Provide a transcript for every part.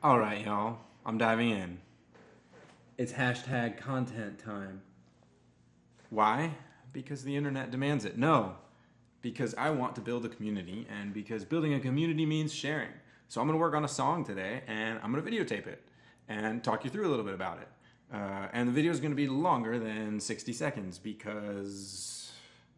All right, y'all. I'm diving in. It's hashtag content time. Why? Because the internet demands it. No, because I want to build a community, and because building a community means sharing. So I'm going to work on a song today, and I'm going to videotape it and talk you through a little bit about it. And the video is going to be longer than 60 seconds because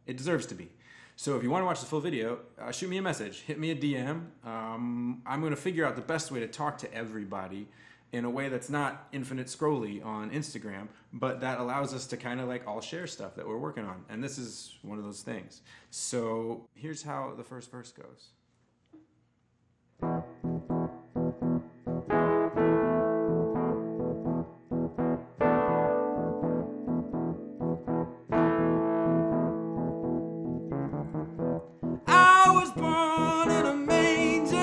it deserves to be. So if you want to watch the full video, shoot me a message, hit me a DM. I'm going to figure out the best way to talk to everybody in a way that's not infinite scrolly on Instagram, but that allows us to kind of like all share stuff that we're working on. And this is one of those things. So here's how the first verse goes. I was born in a manger.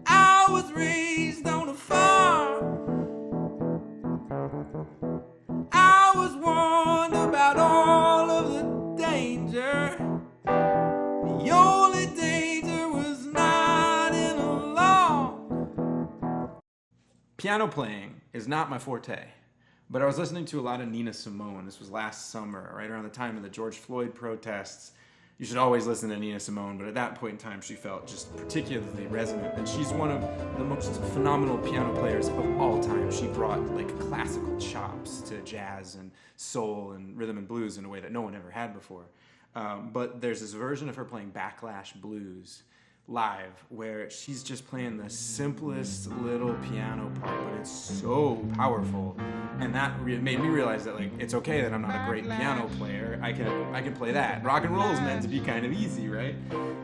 I was raised on a farm. I was warned about all of the danger. The only danger was not in along. Piano playing is not my forte, but I was listening to a lot of Nina Simone. This was last summer, right around the time of the George Floyd protests. You should always listen to Nina Simone, but at that point in time, she felt just particularly resonant. And she's one of the most phenomenal piano players of all time. She brought like classical chops to jazz and soul and rhythm and blues in a way that no one ever had before. But there's this version of her playing Backlash Blues live where she's just playing the simplest little piano part, but it's so powerful. And that made me realize that like it's okay that I'm not a great piano player. I can play that. Rock and roll is meant to be kind of easy, right?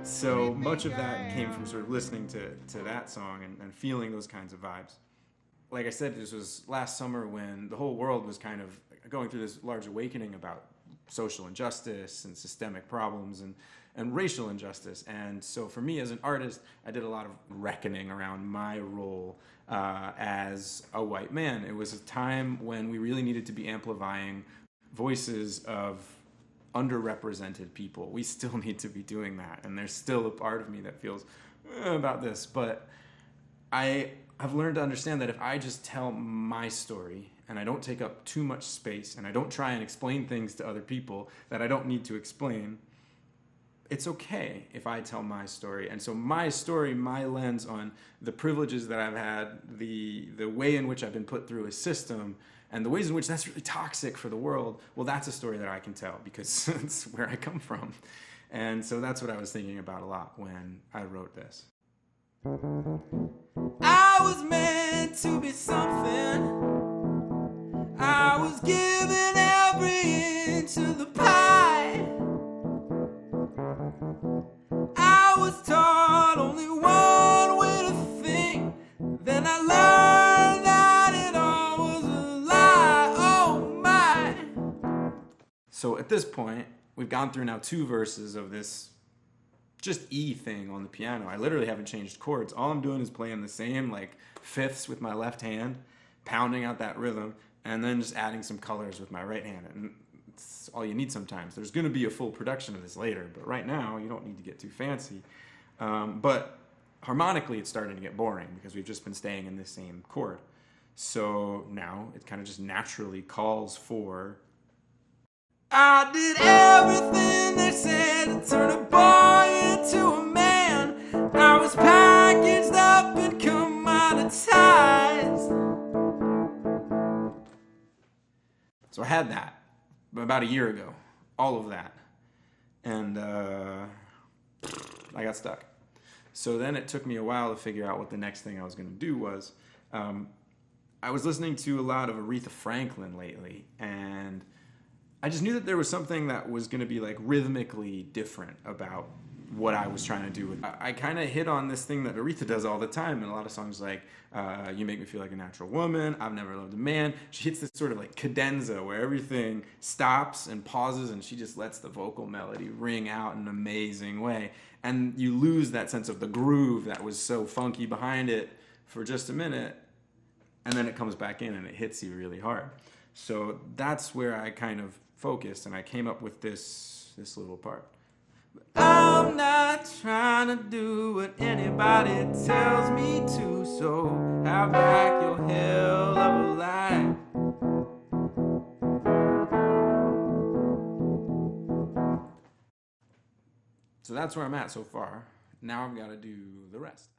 So much of that came from sort of listening to that song and feeling those kinds of vibes. Like I said, this was last summer when the whole world was kind of going through this large awakening about social injustice and systemic problems and racial injustice. And so for me as an artist, I did a lot of reckoning around my role as a white man. It was a time when we really needed to be amplifying voices of underrepresented people. We still need to be doing that. And there's still a part of me that feels about this. But I've learned to understand that if I just tell my story and I don't take up too much space and I don't try and explain things to other people that I don't need to explain, it's okay if I tell my story. And so my story, my lens on the privileges that I've had, the way in which I've been put through a system, and the ways in which that's really toxic for the world, well, that's a story that I can tell because it's where I come from. And so that's what I was thinking about a lot when I wrote this. I was meant to be something. I was given every inch of the pie. I was taught only one way to think. Then I learned that it all was a lie. Oh my. So at this point, we've gone through now 2 verses of this just E thing on the piano. I literally haven't changed chords. All I'm doing is playing the same like fifths with my left hand, pounding out that rhythm, and then just adding some colors with my right hand. And it's all you need sometimes. There's going to be a full production of this later, but right now you don't need to get too fancy. But harmonically it's starting to get boring because we've just been staying in this same chord. So now it kind of just naturally calls for I did everything they said to turn a boy into a man. I was packaged up and commoditized. So I had that about a year ago, all of that. And I got stuck. So then it took me a while to figure out what the next thing I was going to do was. I was listening to a lot of Aretha Franklin lately, and I just knew that there was something that was going to be like rhythmically different about what I was trying to do. I kind of hit on this thing that Aretha does all the time in a lot of songs, like You Make Me Feel Like a Natural Woman, I've Never Loved a Man. She hits this sort of like cadenza where everything stops and pauses and she just lets the vocal melody ring out in an amazing way. And you lose that sense of the groove that was so funky behind it for just a minute, and then it comes back in and it hits you really hard. So that's where I kind of focused, and I came up with this little part. I'm not trying to do what anybody tells me to, so have back your hell of a life. So that's where I'm at so far. Now I've got to do the rest.